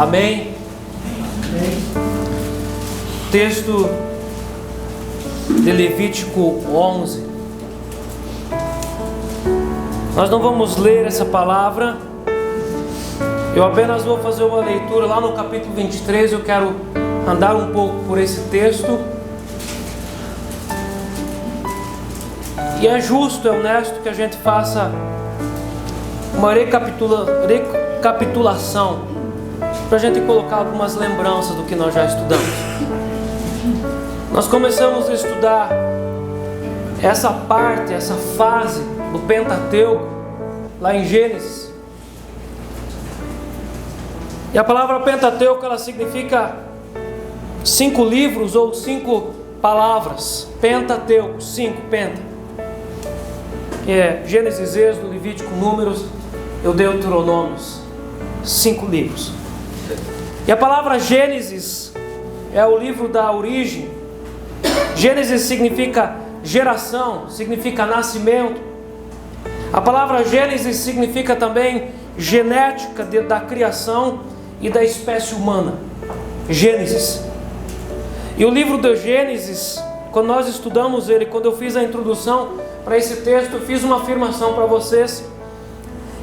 Amém? Texto de Levítico 11. Nós não vamos ler essa palavra. Eu apenas vou fazer uma leitura lá no capítulo 23. Eu quero andar um pouco por esse texto. E é justo, é honesto que a gente faça uma recapitulação, para a gente colocar algumas lembranças do que nós já estudamos. Nós começamos a estudar essa parte, essa fase do Pentateuco, lá em Gênesis. E a palavra Pentateuco, ela significa 5 livros ou 5 palavras. Pentateuco, 5, penta. Que é Gênesis, Êxodo, Levítico, Números e Deuteronômios. 5 livros. E a palavra Gênesis é o livro da origem. Gênesis significa geração, significa nascimento. A palavra Gênesis significa também genética da criação e da espécie humana. Gênesis. E o livro de Gênesis, quando nós estudamos ele, quando eu fiz a introdução para esse texto, eu fiz uma afirmação para vocês,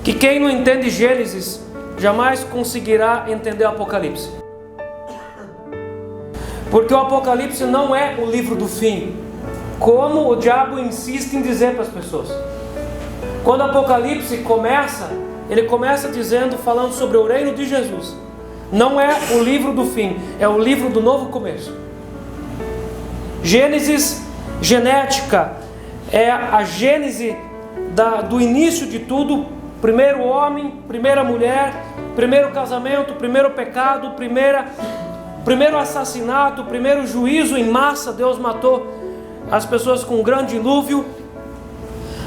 que quem não entende Gênesis jamais conseguirá entender o Apocalipse. Porque o Apocalipse não é o livro do fim, como o diabo insiste em dizer para as pessoas. Quando o Apocalipse começa, ele começa falando sobre o reino de Jesus. Não é o livro do fim, é o livro do novo começo. Gênesis, genética, é a gênese do início de tudo. Primeiro homem, primeira mulher, primeiro casamento, primeiro pecado, primeiro assassinato, primeiro juízo em massa. Deus matou as pessoas com um grande dilúvio.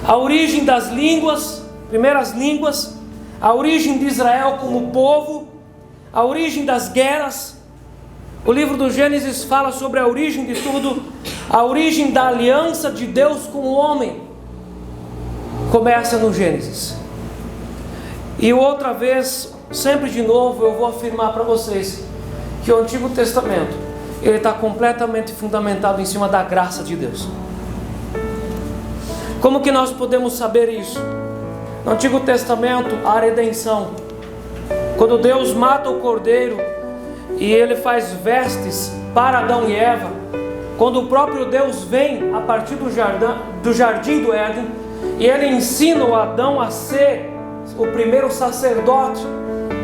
A origem das línguas, primeiras línguas. A origem de Israel como povo. A origem das guerras. O livro do Gênesis fala sobre a origem de tudo. A origem da aliança de Deus com o homem começa no Gênesis. E outra vez, sempre de novo, eu vou afirmar para vocês que o Antigo Testamento, ele está completamente fundamentado em cima da graça de Deus. Como que nós podemos saber isso? No Antigo Testamento, a redenção. Quando Deus mata o cordeiro e ele faz vestes para Adão e Eva, quando o próprio Deus vem a partir do jardim do Éden, e ele ensina o Adão a ser o primeiro sacerdote,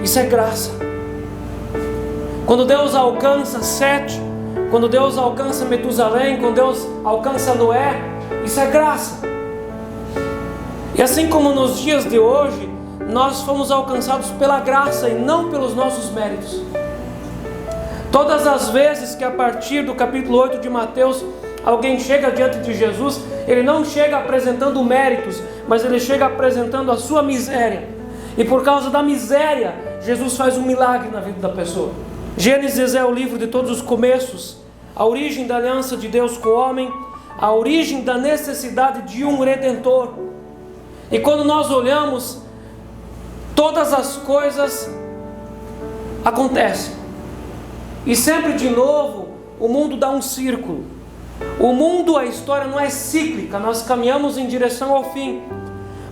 isso é graça. Quando Deus alcança Sete, quando Deus alcança Metusalém, quando Deus alcança Noé, isso é graça. E assim como nos dias de hoje, nós fomos alcançados pela graça e não pelos nossos méritos. Todas as vezes que a partir do capítulo 8 de Mateus, alguém chega diante de Jesus, ele não chega apresentando méritos, mas ele chega apresentando a sua miséria. E por causa da miséria, Jesus faz um milagre na vida da pessoa. Gênesis é o livro de todos os começos, a origem da aliança de Deus com o homem, a origem da necessidade de um Redentor. E quando nós olhamos, todas as coisas acontecem. E sempre de novo, o mundo dá um círculo. O mundo, a história não é cíclica, nós caminhamos em direção ao fim.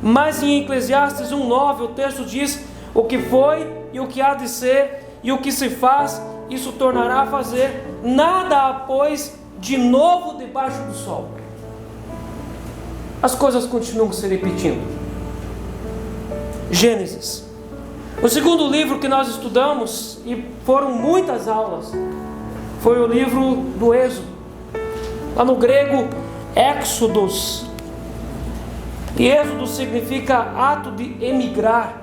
Mas em Eclesiastes 1:9, o texto diz: o que foi e o que há de ser e o que se faz, isso tornará a fazer. Nada há, pois, de novo debaixo do sol. As coisas continuam se repetindo. Gênesis. O segundo livro que nós estudamos, e foram muitas aulas, foi o livro do Êxodo. Lá no grego, Éxodos. E Êxodo significa ato de emigrar.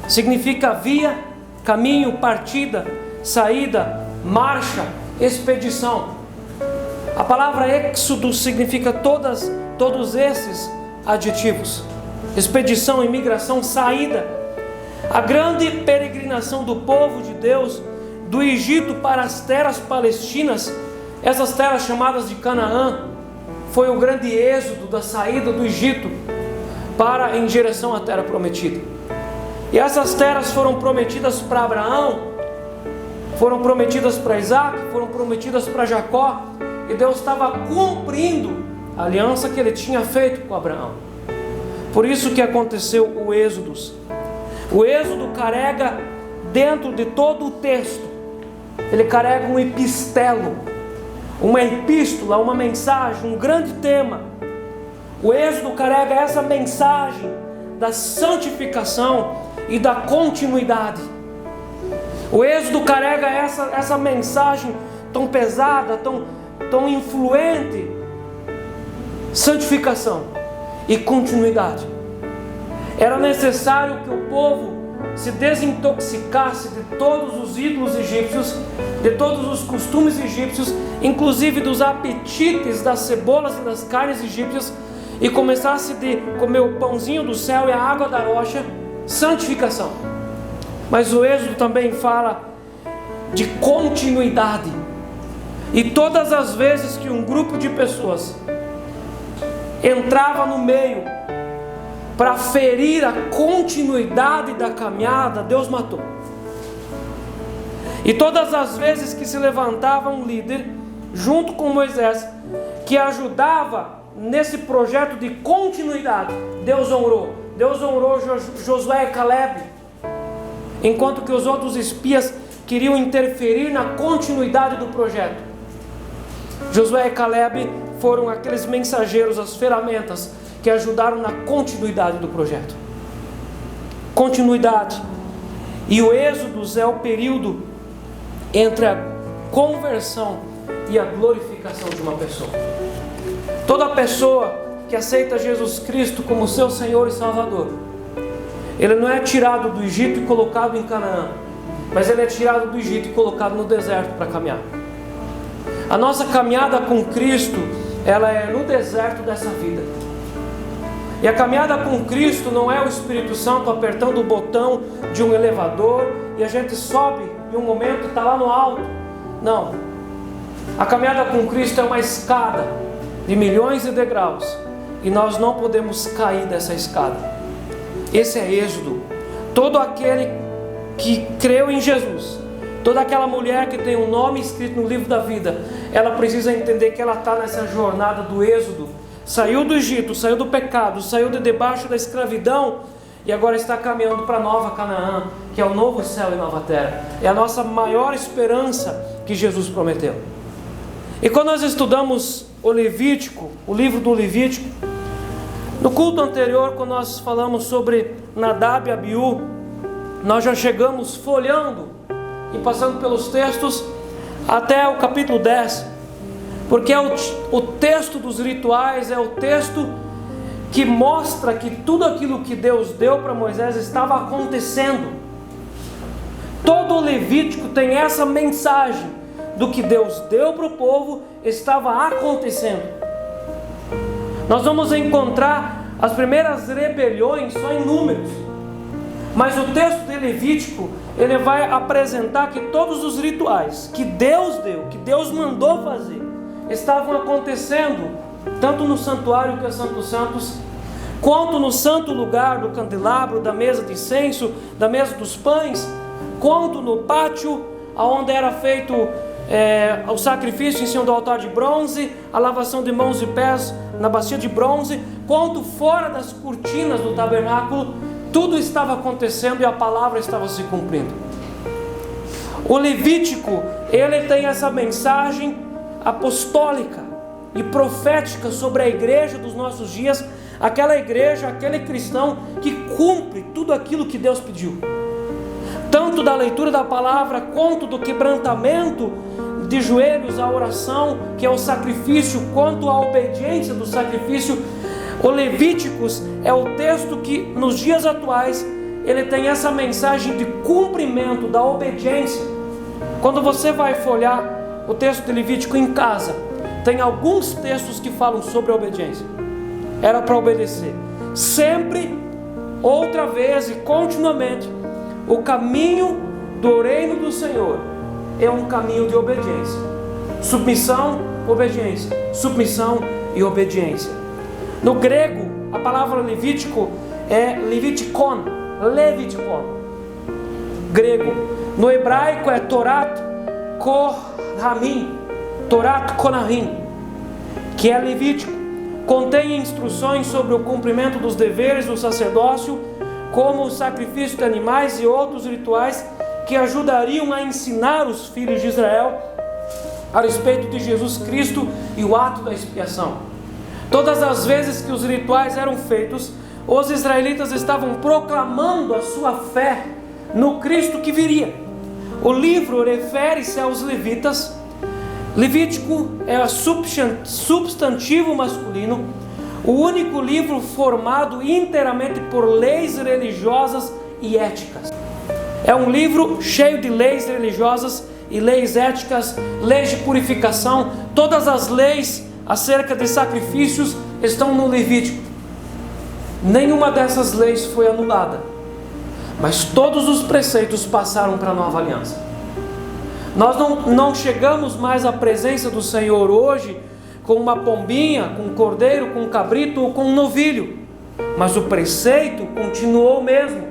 Significa via, caminho, partida, saída, marcha, expedição. A palavra Éxodo significa todos esses adjetivos. Expedição, imigração, saída. A grande peregrinação do povo de Deus do Egito para as terras palestinas, essas terras chamadas de Canaã, foi o grande êxodo da saída do Egito em direção à terra prometida. E essas terras foram prometidas para Abraão foram prometidas para Isaac, foram prometidas para Jacó, e Deus estava cumprindo a aliança que Ele tinha feito com Abraão. Por isso que aconteceu o Êxodo. O Êxodo carrega dentro de todo o texto, ele carrega um epistelo, uma epístola, uma mensagem, um grande tema. O Êxodo carrega essa mensagem da santificação e da continuidade. O Êxodo carrega essa mensagem tão pesada, tão influente: santificação e continuidade. Era necessário que o povo se desintoxicasse de todos os ídolos egípcios, de todos os costumes egípcios, inclusive dos apetites das cebolas e das carnes egípcias, e começasse de comer o pãozinho do céu e a água da rocha. Santificação. Mas o Êxodo também fala de continuidade. E todas as vezes que um grupo de pessoas entrava no meio para ferir a continuidade da caminhada, Deus matou. E todas as vezes que se levantava um líder junto com Moisés, que ajudava nesse projeto de continuidade, Deus honrou. Deus honrou Josué e Caleb, enquanto que os outros espias queriam interferir na continuidade do projeto. Josué e Caleb foram aqueles mensageiros, as ferramentas que ajudaram na continuidade do projeto. Continuidade. E o Êxodo é o período entre a conversão e a glorificação de uma pessoa. Toda pessoa que aceita Jesus Cristo como seu Senhor e Salvador, ele não é tirado do Egito e colocado em Canaã, mas ele é tirado do Egito e colocado no deserto para caminhar. A nossa caminhada com Cristo, ela é no deserto dessa vida. E a caminhada com Cristo não é o Espírito Santo apertando o botão de um elevador e a gente sobe em um momento e está lá no alto. Não. A caminhada com Cristo é uma escada de milhões de degraus, e nós não podemos cair dessa escada. Esse é Êxodo. Todo aquele que creu em Jesus, toda aquela mulher que tem um nome escrito no livro da vida, ela precisa entender que ela está nessa jornada do Êxodo. Saiu do Egito, saiu do pecado, saiu de debaixo da escravidão e agora está caminhando para a nova Canaã, que é o novo céu e nova terra. É a nossa maior esperança que Jesus prometeu. E quando nós estudamos o Levítico, o livro do Levítico, no culto anterior, quando nós falamos sobre Nadab e Abiú, nós já chegamos folhando e passando pelos textos até o capítulo 10, porque o texto dos rituais é o texto que mostra que tudo aquilo que Deus deu para Moisés estava acontecendo. Todo o Levítico tem essa mensagem do que Deus deu para o povo estava acontecendo. Nós vamos encontrar as primeiras rebeliões só em Números, mas o texto de Levítico, ele vai apresentar que todos os rituais que Deus deu, que Deus mandou fazer, estavam acontecendo tanto no santuário, que é Santo dos Santos, quanto no santo lugar do candelabro, da mesa de incenso, da mesa dos pães, quanto no pátio onde era feito o sacrifício em cima do altar de bronze, a lavação de mãos e pés na bacia de bronze, quanto fora das cortinas do tabernáculo. Tudo estava acontecendo e a palavra estava se cumprindo. O Levítico, ele tem essa mensagem apostólica e profética sobre a igreja dos nossos dias, aquela igreja, aquele cristão que cumpre tudo aquilo que Deus pediu, tanto da leitura da palavra, quanto do quebrantamento de joelhos, a oração, que é o sacrifício, quanto a obediência do sacrifício. O Levíticos é o texto que nos dias atuais ele tem essa mensagem de cumprimento da obediência. Quando você vai folhear o texto de Levítico em casa, tem alguns textos que falam sobre a obediência. Era para obedecer sempre, outra vez e continuamente. O caminho do reino do Senhor é um caminho de obediência. Submissão, obediência. Submissão e obediência. No grego, a palavra Levítico é Levitikon. Levitikon. Grego. No hebraico é Torat. Kohanim, Torat Konahim, que é Levítico, contém instruções sobre o cumprimento dos deveres do sacerdócio, como o sacrifício de animais e outros rituais que ajudariam a ensinar os filhos de Israel a respeito de Jesus Cristo e o ato da expiação. Todas as vezes que os rituais eram feitos, os israelitas estavam proclamando a sua fé no Cristo que viria. O livro refere-se aos levitas. Levítico é substantivo masculino, o único livro formado inteiramente por leis religiosas e éticas. É um livro cheio de leis religiosas e leis éticas, leis de purificação. Todas as leis acerca de sacrifícios estão no Levítico. Nenhuma dessas leis foi anulada, mas todos os preceitos passaram para a nova aliança. Nós não chegamos mais à presença do Senhor hoje com uma pombinha, com um cordeiro, com um cabrito ou com um novilho, mas o preceito continuou o mesmo.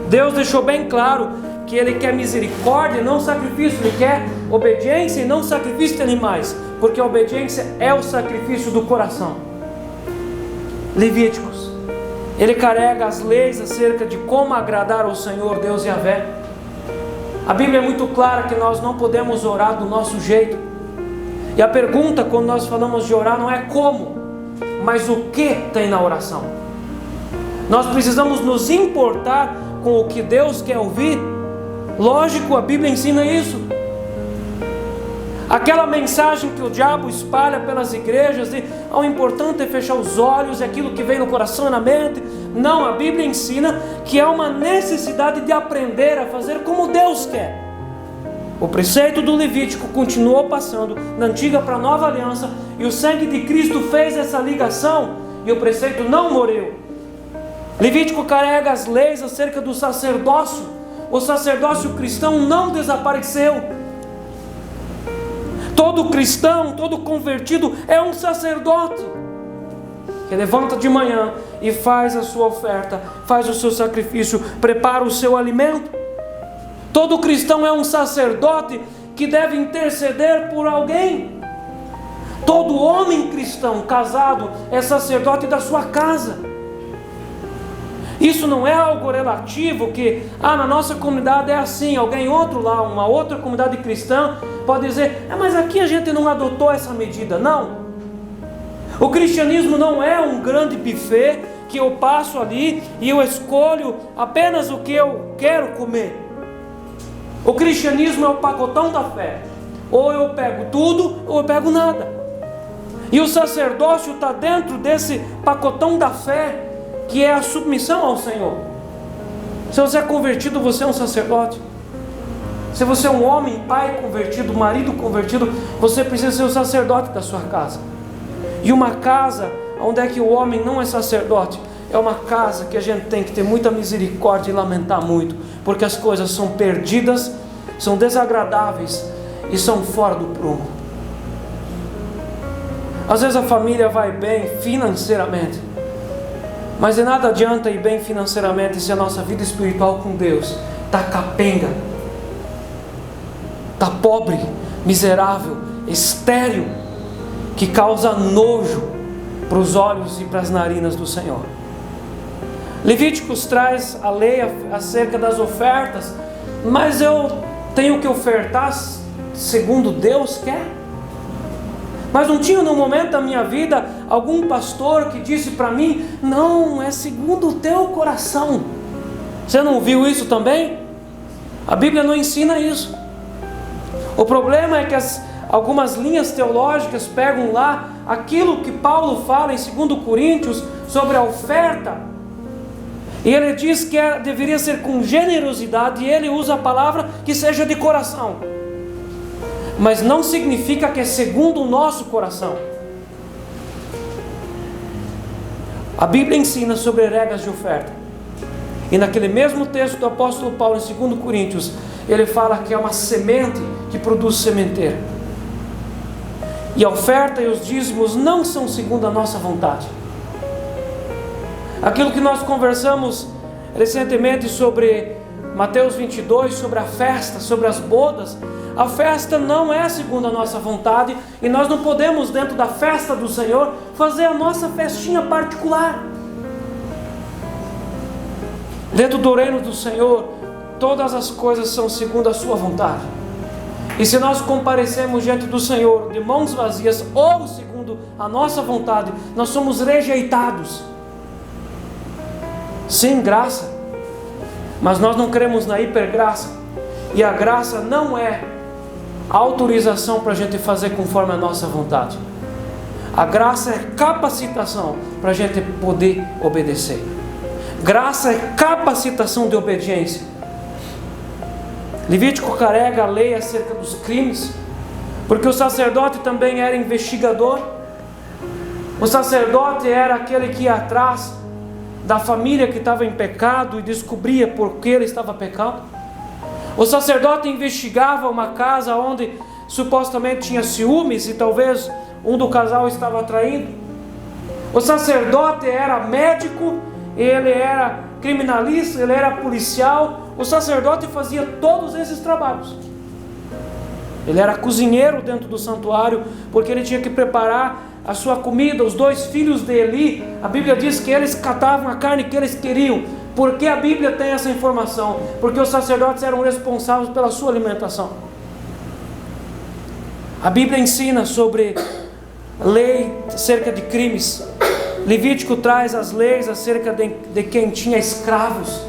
Deus deixou bem claro que Ele quer misericórdia e não sacrifício. Ele quer obediência e não sacrifício de animais, porque a obediência é o sacrifício do coração. Levíticos, ele carrega as leis acerca de como agradar ao Senhor Deus Yahvé. A Bíblia é muito clara que nós não podemos orar do nosso jeito. E a pergunta quando nós falamos de orar não é como, mas o que tem na oração. Nós precisamos nos importar com o que Deus quer ouvir. Lógico, a Bíblia ensina isso. Aquela mensagem que o diabo espalha pelas igrejas de o importante é fechar os olhos, é aquilo que vem no coração e na mente. Não, a Bíblia ensina que há uma necessidade de aprender a fazer como Deus quer. O preceito do Levítico continuou passando da antiga para a nova aliança, e o sangue de Cristo fez essa ligação, e o preceito não morreu. Levítico carrega as leis acerca do sacerdócio. O sacerdócio cristão não desapareceu. Todo cristão, todo convertido é um sacerdote que levanta de manhã e faz a sua oferta, faz o seu sacrifício, prepara o seu alimento. Todo cristão é um sacerdote que deve interceder por alguém. Todo homem cristão casado é sacerdote da sua casa. Isso não é algo relativo que, na nossa comunidade é assim, alguém outro lá, uma outra comunidade cristã pode dizer, mas aqui a gente não adotou essa medida. Não. O cristianismo não é um grande buffet que eu passo ali e eu escolho apenas o que eu quero comer. O cristianismo é o pacotão da fé. Ou eu pego tudo, ou eu pego nada. E o sacerdócio está dentro desse pacotão da fé, que é a submissão ao Senhor. Se você é convertido, você é um sacerdote. Se você é um homem, pai convertido, marido convertido, você precisa ser o sacerdote da sua casa. E uma casa onde é que o homem não é sacerdote, é uma casa que a gente tem que ter muita misericórdia e lamentar muito, porque as coisas são perdidas, são desagradáveis e são fora do prumo. Às vezes a família vai bem financeiramente, mas de nada adianta ir bem financeiramente se a nossa vida espiritual com Deus está capenga, está pobre, miserável, estéril, que causa nojo para os olhos e para as narinas do Senhor. Levíticos traz a lei acerca das ofertas, mas eu tenho que ofertar segundo Deus quer? Mas não tinha no momento da minha vida algum pastor que disse para mim, não, é segundo o teu coração. Você não viu isso também? A Bíblia não ensina isso. O problema é que algumas linhas teológicas pegam lá aquilo que Paulo fala em 2 Coríntios sobre a oferta, e ele diz que deveria ser com generosidade, e ele usa a palavra que seja de coração, mas não significa que é segundo o nosso coração. A Bíblia ensina sobre regras de oferta, e naquele mesmo texto do apóstolo Paulo em 2 Coríntios, ele fala que é uma semente que produz sementeira. E a oferta e os dízimos não são segundo a nossa vontade. Aquilo que nós conversamos recentemente sobre Mateus 22, sobre a festa, sobre as bodas, a festa não é segundo a nossa vontade, e nós não podemos, dentro da festa do Senhor, fazer a nossa festinha particular. Dentro do reino do Senhor, todas as coisas são segundo a sua vontade. E se nós comparecermos diante do Senhor de mãos vazias ou segundo a nossa vontade, nós somos rejeitados. Sim, graça, mas nós não cremos na hipergraça. E a graça não é a autorização para a gente fazer conforme a nossa vontade. A graça é capacitação para a gente poder obedecer. Graça é capacitação de obediência. Levítico carrega a lei acerca dos crimes, porque o sacerdote também era investigador. O sacerdote era aquele que ia atrás da família que estava em pecado e descobria por que ele estava pecando. O sacerdote investigava uma casa onde supostamente tinha ciúmes e talvez um do casal estava traindo. O sacerdote era médico, ele era criminalista, ele era policial. O sacerdote fazia todos esses trabalhos. Ele era cozinheiro dentro do santuário, porque ele tinha que preparar a sua comida. Os 2 filhos de Eli, a Bíblia diz que eles catavam a carne que eles queriam. Por que a Bíblia tem essa informação? Porque os sacerdotes eram responsáveis pela sua alimentação. A Bíblia ensina sobre lei acerca de crimes. Levítico traz as leis acerca de quem tinha escravos.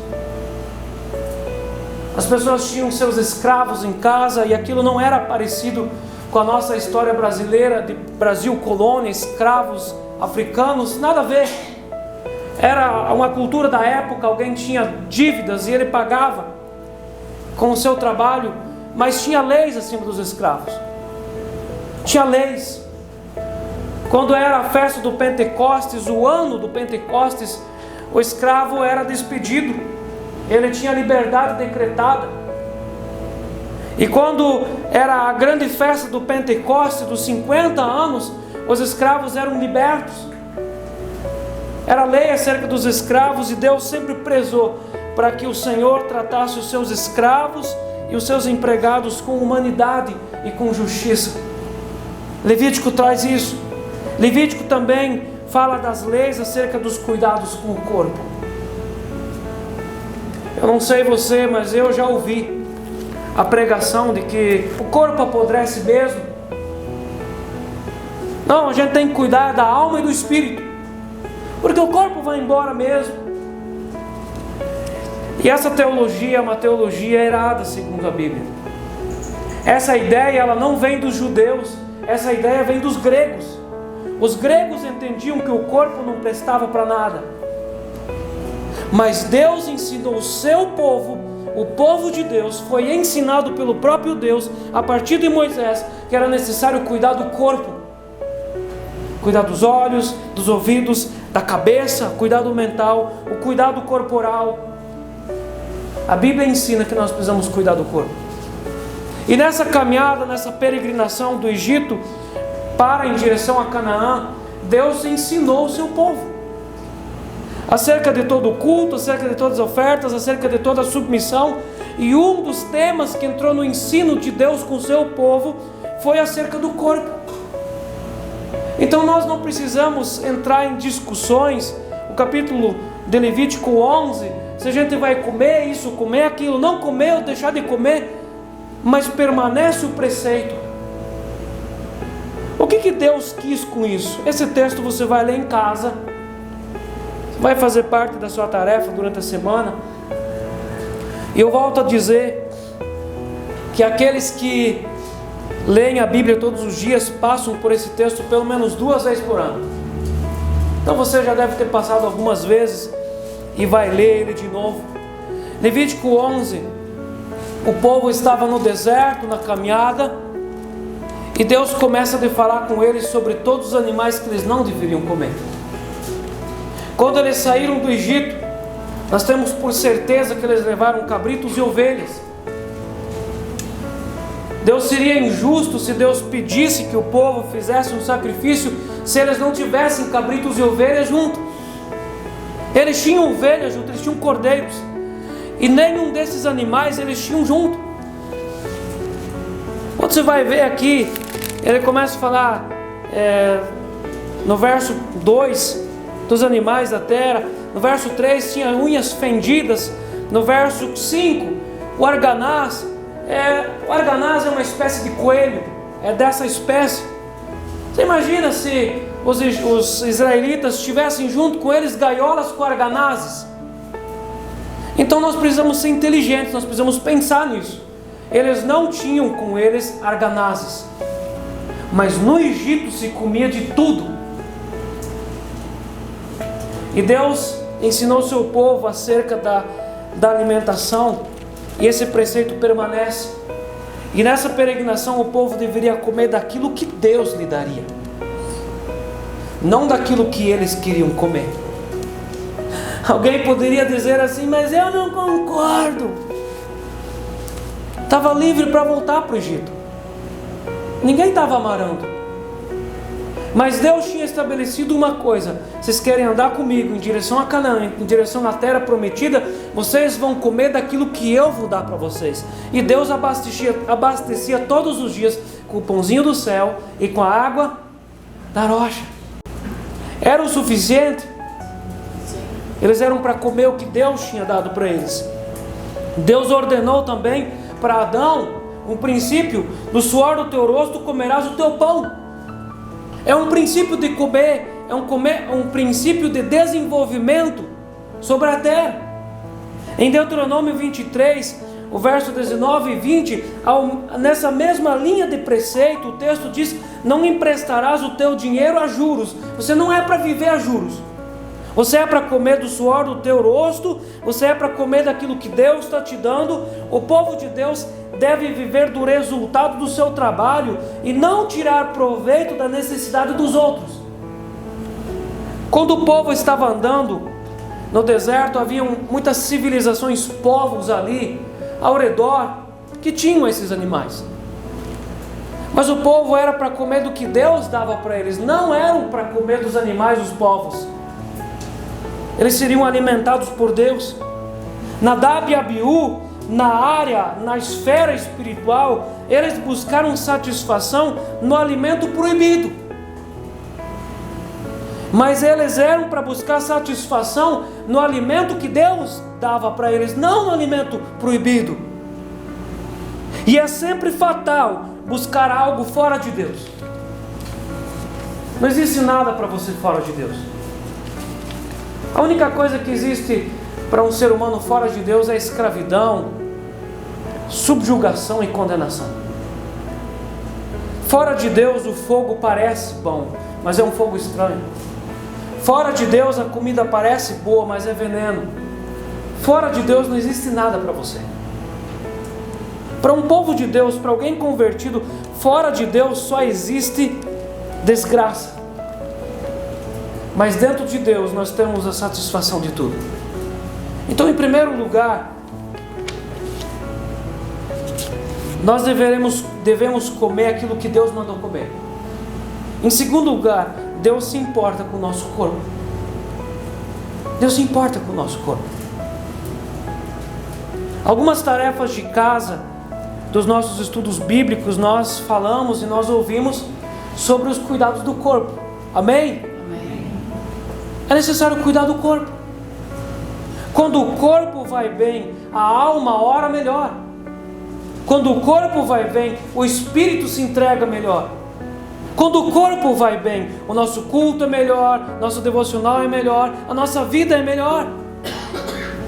As pessoas tinham seus escravos em casa, e aquilo não era parecido com a nossa história brasileira, de Brasil colônia, escravos africanos, nada a ver. Era uma cultura da época, alguém tinha dívidas e ele pagava com o seu trabalho, mas tinha leis acima dos escravos. Tinha leis. Quando era a festa do Pentecostes, o ano do Pentecostes, o escravo era despedido, ele tinha liberdade decretada. E quando era a grande festa do Pentecostes, dos 50 anos, os escravos eram libertos. Era lei acerca dos escravos, e Deus sempre prezou para que o Senhor tratasse os seus escravos e os seus empregados com humanidade e com justiça. Levítico traz isso. Levítico também fala das leis acerca dos cuidados com o corpo. Eu não sei você, mas eu já ouvi a pregação de que o corpo apodrece mesmo. Não, a gente tem que cuidar da alma e do espírito, porque o corpo vai embora mesmo. E essa teologia é uma teologia errada segundo a Bíblia. Essa ideia, ela não vem dos judeus, essa ideia vem dos gregos. Os gregos entendiam que o corpo não prestava para nada, mas Deus ensinou o seu povo, o povo de Deus foi ensinado pelo próprio Deus, a partir de Moisés, que era necessário cuidar do corpo, cuidar dos olhos, dos ouvidos, da cabeça, cuidado mental, o cuidado corporal. A Bíblia ensina que nós precisamos cuidar do corpo. E nessa caminhada, nessa peregrinação do Egito para em direção a Canaã, Deus ensinou o seu povo acerca de todo o culto, acerca de todas as ofertas, acerca de toda a submissão. E um dos temas que entrou no ensino de Deus com o seu povo foi acerca do corpo. Então nós não precisamos entrar em discussões. O capítulo de Levítico 11, se a gente vai comer isso, comer aquilo, não comer ou deixar de comer, mas permanece o preceito. O que Deus quis com isso? Esse texto você vai ler em casa, vai fazer parte da sua tarefa durante a semana. E eu volto a dizer que aqueles que leem a Bíblia todos os dias passam por esse texto pelo menos 2 vezes por ano. Então você já deve ter passado algumas vezes e vai ler ele de novo. Levítico 11, o povo estava no deserto, na caminhada, e Deus começa a falar com eles sobre todos os animais que eles não deveriam comer. Quando eles saíram do Egito, nós temos por certeza que eles levaram cabritos e ovelhas. Deus seria injusto se Deus pedisse que o povo fizesse um sacrifício se eles não tivessem cabritos e ovelhas junto. Eles tinham ovelhas junto, eles tinham cordeiros, e nenhum desses animais eles tinham junto. Quando você vai ver aqui, ele começa a falar no verso 2 dos animais da terra, no verso 3 tinha unhas fendidas, no verso 5 o arganaz é uma espécie de coelho, é dessa espécie. Você imagina se os israelitas tivessem junto com eles gaiolas com arganazes? Então nós precisamos ser inteligentes, nós precisamos pensar nisso. Eles não tinham com eles arganazes, mas no Egito se comia de tudo. E Deus ensinou seu povo acerca da alimentação, e esse preceito permanece. E nessa peregrinação o povo deveria comer daquilo que Deus lhe daria, não daquilo que eles queriam comer. Alguém poderia dizer assim: mas eu não concordo. Estava livre para voltar para o Egito, ninguém estava amarando, mas Deus tinha estabelecido uma coisa: vocês querem andar comigo em direção a Canaã, em direção à terra prometida, vocês vão comer daquilo que eu vou dar para vocês. E Deus abastecia todos os dias com o pãozinho do céu e com a água da rocha. Era o suficiente? Eles eram para comer o que Deus tinha dado para eles. Deus ordenou também para Adão um princípio: do suor do teu rosto comerás o teu pão. É um princípio de comer, é um princípio de desenvolvimento sobre a terra. Em Deuteronômio 23, o verso 19 e 20, nessa mesma linha de preceito, o texto diz: não emprestarás o teu dinheiro a juros. Você não é para viver a juros. Você é para comer do suor do teu rosto, você é para comer daquilo que Deus está te dando. O povo de Deus deve viver do resultado do seu trabalho e não tirar proveito da necessidade dos outros. Quando o povo estava andando no deserto, havia muitas civilizações, povos ali ao redor que tinham esses animais. Mas o povo era para comer do que Deus dava para eles, não eram para comer dos animais dos povos. Eles seriam alimentados por Deus. Nadab e Abiú, na esfera espiritual, eles buscaram satisfação no alimento proibido. Mas eles eram para buscar satisfação no alimento que Deus dava para eles, não no alimento proibido. E é sempre fatal buscar algo fora de Deus. Não existe nada para você fora de Deus. A única coisa que existe para um ser humano fora de Deus é escravidão, subjugação e condenação. Fora de Deus o fogo parece bom, mas é um fogo estranho. Fora de Deus a comida parece boa, mas é veneno. Fora de Deus não existe nada para você. Para um povo de Deus, para alguém convertido, fora de Deus só existe desgraça. Mas dentro de Deus nós temos a satisfação de tudo. Então, em primeiro lugar, nós devemos comer aquilo que Deus mandou comer. Em segundo lugar, Deus se importa com o nosso corpo. Deus se importa com o nosso corpo. Algumas tarefas de casa dos nossos estudos bíblicos, nós falamos e nós ouvimos sobre os cuidados do corpo. Amém? É necessário cuidar do corpo. Quando o corpo vai bem, a alma ora melhor. Quando o corpo vai bem, o espírito se entrega melhor. Quando o corpo vai bem, o nosso culto é melhor, nosso devocional é melhor, a nossa vida é melhor.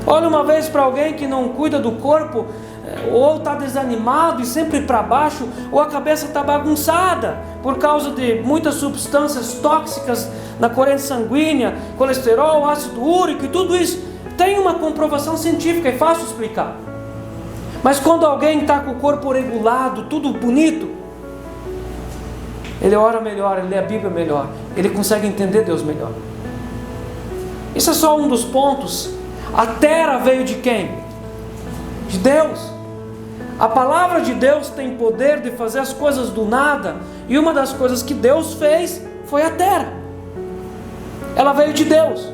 Olha uma vez para alguém que não cuida do corpo, ou está desanimado e sempre para baixo, ou a cabeça está bagunçada por causa de muitas substâncias tóxicas na corrente sanguínea, colesterol, ácido úrico e tudo isso. Tem uma comprovação científica, é fácil explicar. Mas quando alguém está com o corpo regulado, tudo bonito, ele ora melhor, ele lê a Bíblia melhor, ele consegue entender Deus melhor. Isso é só um dos pontos. A terra veio de quem? De Deus. A palavra de Deus tem poder de fazer as coisas do nada, e uma das coisas que Deus fez foi a terra. Ela veio de Deus.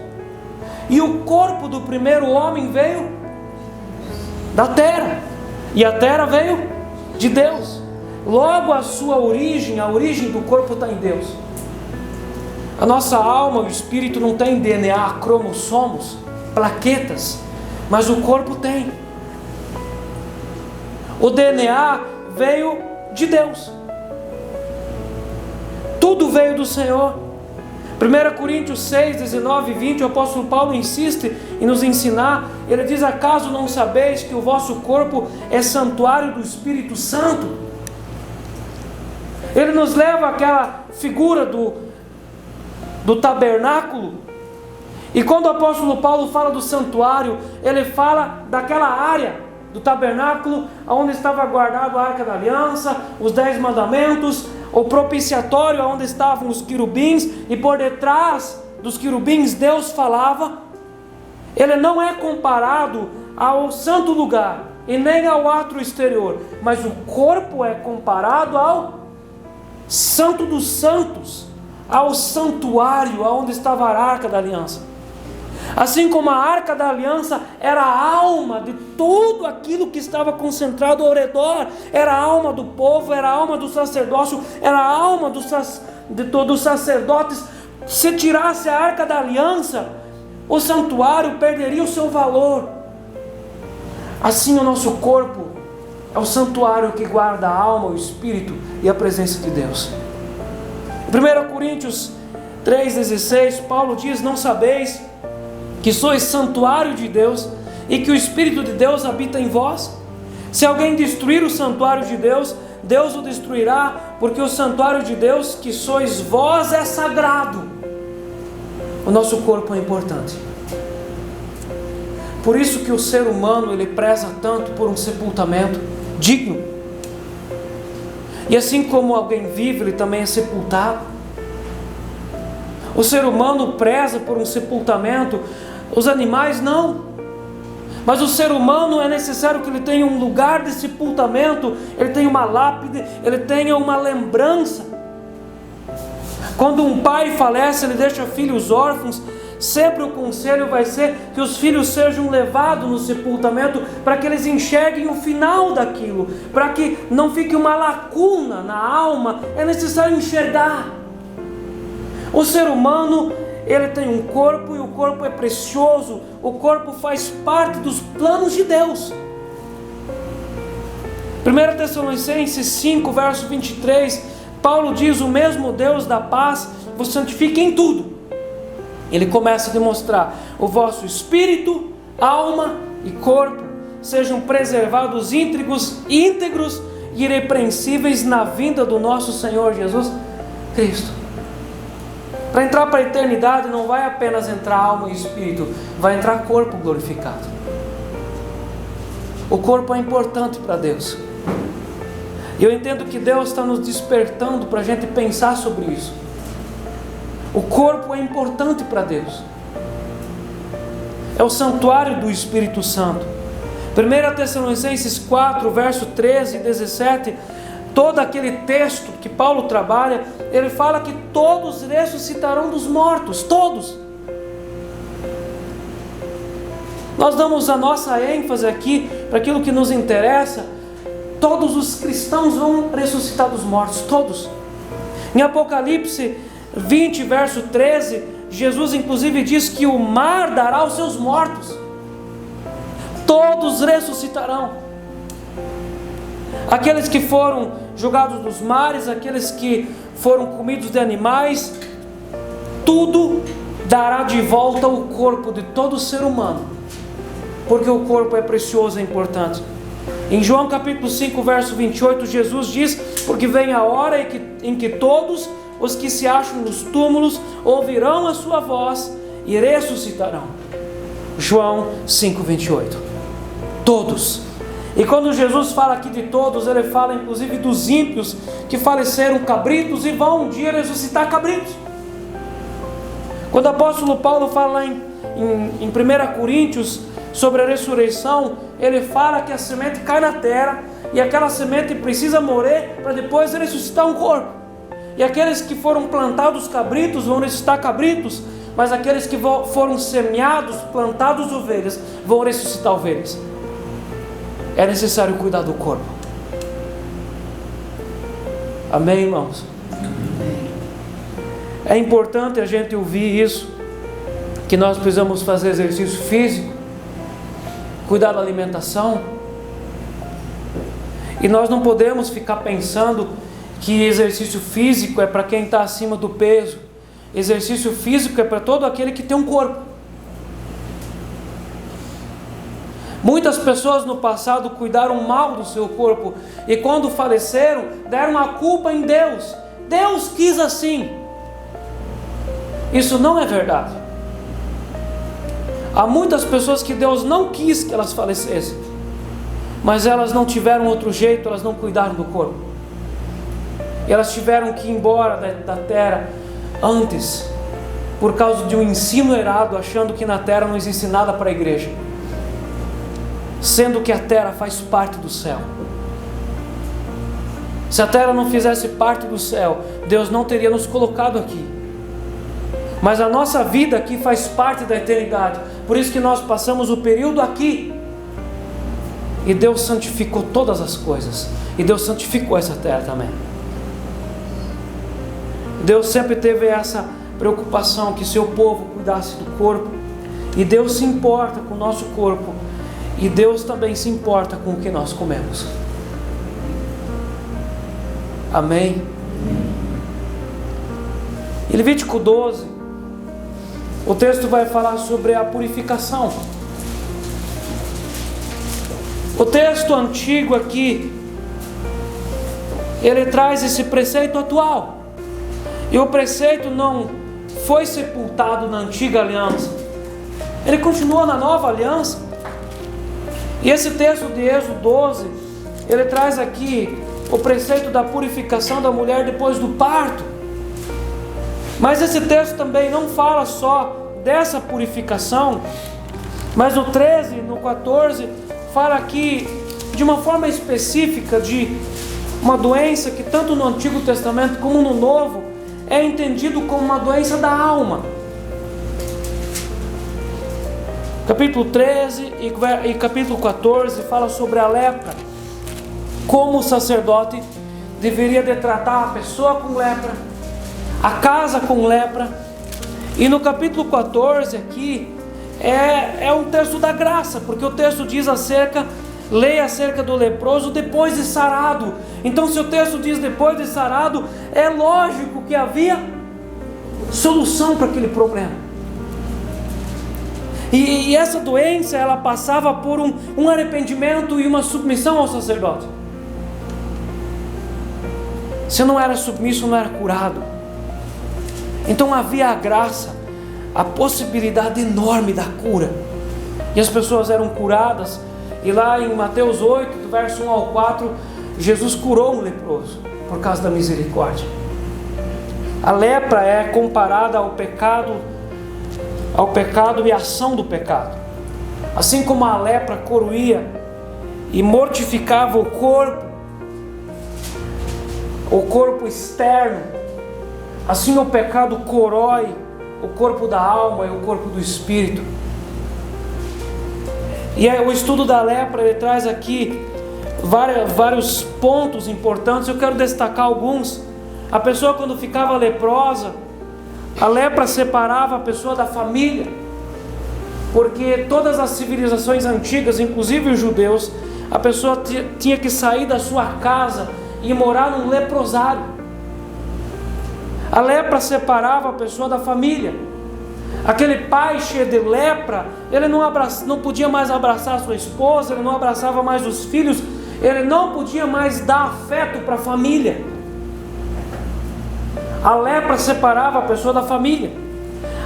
E o corpo do primeiro homem veio da terra, e a terra veio de Deus. Logo a sua origem, a origem do corpo está em Deus. A nossa alma, o espírito não tem DNA, cromossomos, plaquetas, mas o corpo tem. O DNA veio de Deus. Tudo veio do Senhor. 1 Coríntios 6, 19 e 20, o apóstolo Paulo insiste em nos ensinar. Ele diz: acaso não sabeis que o vosso corpo é santuário do Espírito Santo? Ele nos leva àquela figura do tabernáculo. E quando o apóstolo Paulo fala do santuário, ele fala daquela área do tabernáculo onde estava guardado a Arca da Aliança, os 10 mandamentos, o propiciatório onde estavam os querubins, e por detrás dos querubins Deus falava. Ele não é comparado ao santo lugar e nem ao átrio exterior, mas o corpo é comparado ao Santo dos Santos, ao santuário onde estava a Arca da Aliança. Assim como a Arca da Aliança era a alma de tudo aquilo que estava concentrado ao redor, era a alma do povo, era a alma do sacerdócio, era a alma de todos os sacerdotes. Se tirasse a Arca da Aliança, o santuário perderia o seu valor. Assim o nosso corpo é o santuário que guarda a alma, o espírito e a presença de Deus. Em 1 Coríntios 3,16, Paulo diz: não sabeis que sois santuário de Deus e que o Espírito de Deus habita em vós? Se alguém destruir o santuário de Deus, Deus o destruirá, porque o santuário de Deus, que sois vós, é sagrado. O nosso corpo é importante. Por isso que o ser humano, ele preza tanto por um sepultamento digno. E assim como alguém vive, ele também é sepultado. O ser humano preza por um sepultamento, os animais não. Mas o ser humano é necessário que ele tenha um lugar de sepultamento, ele tenha uma lápide, ele tenha uma lembrança. Quando um pai falece, ele deixa filhos órfãos, sempre o conselho vai ser que os filhos sejam levados no sepultamento, para que eles enxerguem o final daquilo, para que não fique uma lacuna na alma. É necessário enxergar. O ser humano, ele tem um corpo, e o corpo é precioso, o corpo faz parte dos planos de Deus. 1 Tessalonicenses 5, verso 23, Paulo diz: o mesmo Deus da paz vos santifique em tudo. Ele começa a demonstrar: o vosso espírito, alma e corpo sejam preservados íntegros e irrepreensíveis na vinda do nosso Senhor Jesus Cristo. Para entrar para a eternidade não vai apenas entrar alma e espírito, vai entrar corpo glorificado. O corpo é importante para Deus. E eu entendo que Deus está nos despertando para a gente pensar sobre isso. O corpo é importante para Deus. É o santuário do Espírito Santo. 1 Tessalonicenses 4, verso 13 e 17, todo aquele texto que Paulo trabalha, ele fala que todos ressuscitarão dos mortos, todos. Nós damos a nossa ênfase aqui para aquilo que nos interessa. Todos os cristãos vão ressuscitar dos mortos, todos. Em Apocalipse 20, verso 13, Jesus inclusive diz que o mar dará aos seus mortos. Todos ressuscitarão. Aqueles que foram jogados nos mares, aqueles que foram comidos de animais, tudo dará de volta o corpo de todo ser humano, porque o corpo é precioso e importante. Em João capítulo 5, verso 28, Jesus diz: porque vem a hora em que todos os que se acham nos túmulos ouvirão a sua voz e ressuscitarão. João 5, 28. Todos. E quando Jesus fala aqui de todos, ele fala inclusive dos ímpios que faleceram cabritos e vão um dia ressuscitar cabritos. Quando o apóstolo Paulo fala lá em 1 Coríntios sobre a ressurreição, ele fala que a semente cai na terra e aquela semente precisa morrer para depois ressuscitar um corpo. E aqueles que foram plantados cabritos vão ressuscitar cabritos, mas aqueles que foram semeados, plantados ovelhas, vão ressuscitar ovelhas. É necessário cuidar do corpo. Amém, irmãos? É importante a gente ouvir isso, que nós precisamos fazer exercício físico, cuidar da alimentação, e nós não podemos ficar pensando que exercício físico é para quem está acima do peso. Exercício físico é para todo aquele que tem um corpo. Muitas pessoas no passado cuidaram mal do seu corpo, e quando faleceram, deram a culpa em Deus. Deus quis assim. Isso não é verdade. Há muitas pessoas que Deus não quis que elas falecessem, mas elas não tiveram outro jeito, elas não cuidaram do corpo. E elas tiveram que ir embora da terra antes, por causa de um ensino errado, achando que na terra não existe nada para a igreja, sendo que a terra faz parte do céu. Se a terra não fizesse parte do céu, Deus não teria nos colocado aqui. Mas a nossa vida aqui faz parte da eternidade. Por isso que nós passamos o período aqui. E Deus santificou todas as coisas. E Deus santificou essa terra também. Deus sempre teve essa preocupação, que seu povo cuidasse do corpo. E Deus se importa com o nosso corpo. E Deus também se importa com o que nós comemos. Amém? Em Levítico 12, o texto vai falar sobre a purificação. O texto antigo aqui, ele traz esse preceito atual. E o preceito não foi sepultado na antiga aliança. Ele continua na nova aliança. E esse texto de Êxodo 12, ele traz aqui o preceito da purificação da mulher depois do parto. Mas esse texto também não fala só dessa purificação, mas no 13, no 14, fala aqui de uma forma específica de uma doença que tanto no Antigo Testamento como no Novo é entendido como uma doença da alma. Capítulo 13 e capítulo 14 fala sobre a lepra, como o sacerdote deveria de tratar a pessoa com lepra, a casa com lepra. E no capítulo 14 aqui é um texto da graça, porque o texto diz leia acerca do leproso depois de sarado. Então, se o texto diz depois de sarado, é lógico que havia solução para aquele problema. E essa doença, ela passava por um arrependimento e uma submissão ao sacerdote. Se não era submisso, não era curado. Então havia a graça, a possibilidade enorme da cura. E as pessoas eram curadas. E lá em Mateus 8, do verso 1 ao 4, Jesus curou um leproso, por causa da misericórdia. A lepra é comparada ao pecado e a ação do pecado. Assim como a lepra corroía e mortificava o corpo externo, assim o pecado corrói o corpo da alma e o corpo do espírito. E o estudo da lepra, ele traz aqui vários pontos importantes. Eu quero destacar alguns. A pessoa, quando ficava leprosa, a lepra separava a pessoa da família, porque todas as civilizações antigas, inclusive os judeus, a pessoa tinha que sair da sua casa e morar num leprosário. A lepra separava a pessoa da família. Aquele pai cheio de lepra, ele não podia mais abraçar a sua esposa, ele não abraçava mais os filhos, ele não podia mais dar afeto para a família. A lepra separava a pessoa da família.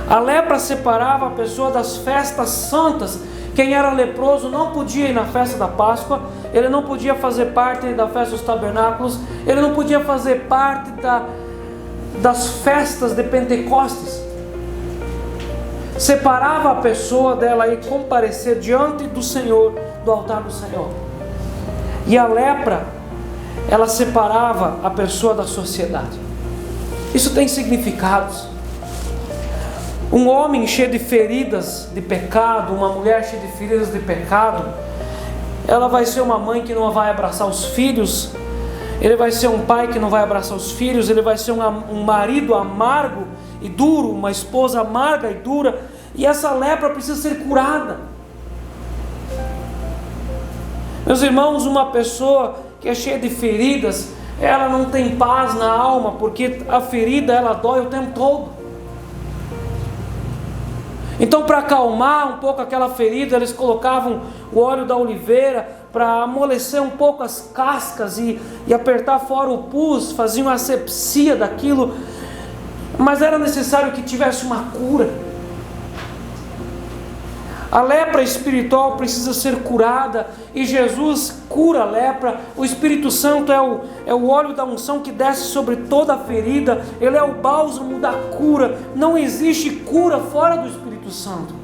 A lepra separava a pessoa das festas santas. Quem era leproso não podia ir na festa da Páscoa, ele não podia fazer parte da festa dos tabernáculos, ele não podia fazer parte das festas de Pentecostes. Separava a pessoa dela e comparecer diante do Senhor, do altar do Senhor. E a lepra, ela separava a pessoa da sociedade. Isso tem significados. Um homem cheio de feridas de pecado, uma mulher cheia de feridas de pecado, ela vai ser uma mãe que não vai abraçar os filhos, ele vai ser um pai que não vai abraçar os filhos, ele vai ser um marido amargo e duro, uma esposa amarga e dura, e essa lepra precisa ser curada. Meus irmãos, uma pessoa que é cheia de feridas, ela não tem paz na alma, porque a ferida ela dói o tempo todo. Então, para acalmar um pouco aquela ferida, eles colocavam o óleo da oliveira para amolecer um pouco as cascas e apertar fora o pus, faziam uma asepsia daquilo, mas era necessário que tivesse uma cura. A lepra espiritual precisa ser curada, e Jesus cura a lepra. O Espírito Santo é o óleo da unção que desce sobre toda a ferida, ele é o bálsamo da cura. Não existe cura fora do Espírito Santo.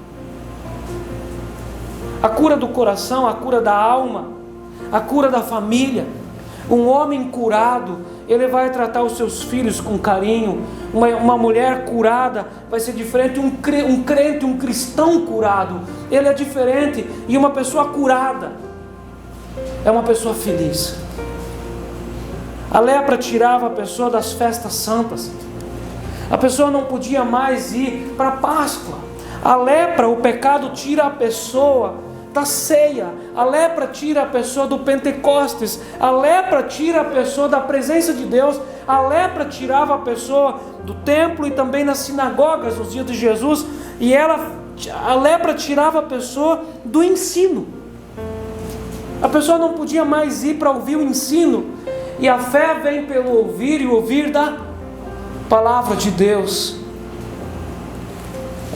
A cura do coração, a cura da alma, a cura da família. Um homem curado, ele vai tratar os seus filhos com carinho. Uma mulher curada vai ser diferente. Um crente, um cristão curado, ele é diferente. E uma pessoa curada é uma pessoa feliz. A lepra tirava a pessoa das festas santas. A pessoa não podia mais ir para a Páscoa. A lepra, o pecado, tira a pessoa da ceia. A lepra tira a pessoa do Pentecostes. A lepra tira a pessoa da presença de Deus. A lepra tirava a pessoa do templo e também nas sinagogas nos dias de Jesus. E a lepra tirava a pessoa do ensino. A pessoa não podia mais ir para ouvir o ensino. E a fé vem pelo ouvir, e ouvir da palavra de Deus.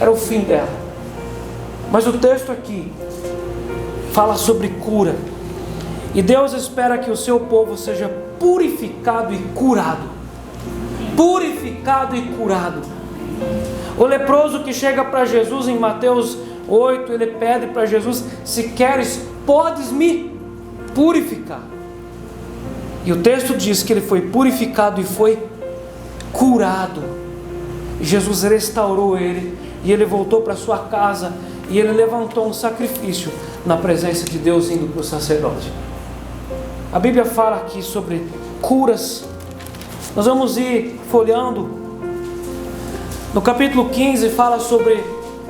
Era o fim dela. Mas o texto aqui fala sobre cura. E Deus espera que o seu povo seja purificado e curado. Purificado e curado. O leproso que chega para Jesus em Mateus 8, ele pede para Jesus: se queres, podes me purificar. E o texto diz que ele foi purificado e foi curado. Jesus restaurou ele, e ele voltou para sua casa, e ele levantou um sacrifício na presença de Deus, indo para o sacerdote. A Bíblia fala aqui sobre curas. Nós vamos ir folheando. No capítulo 15 fala sobre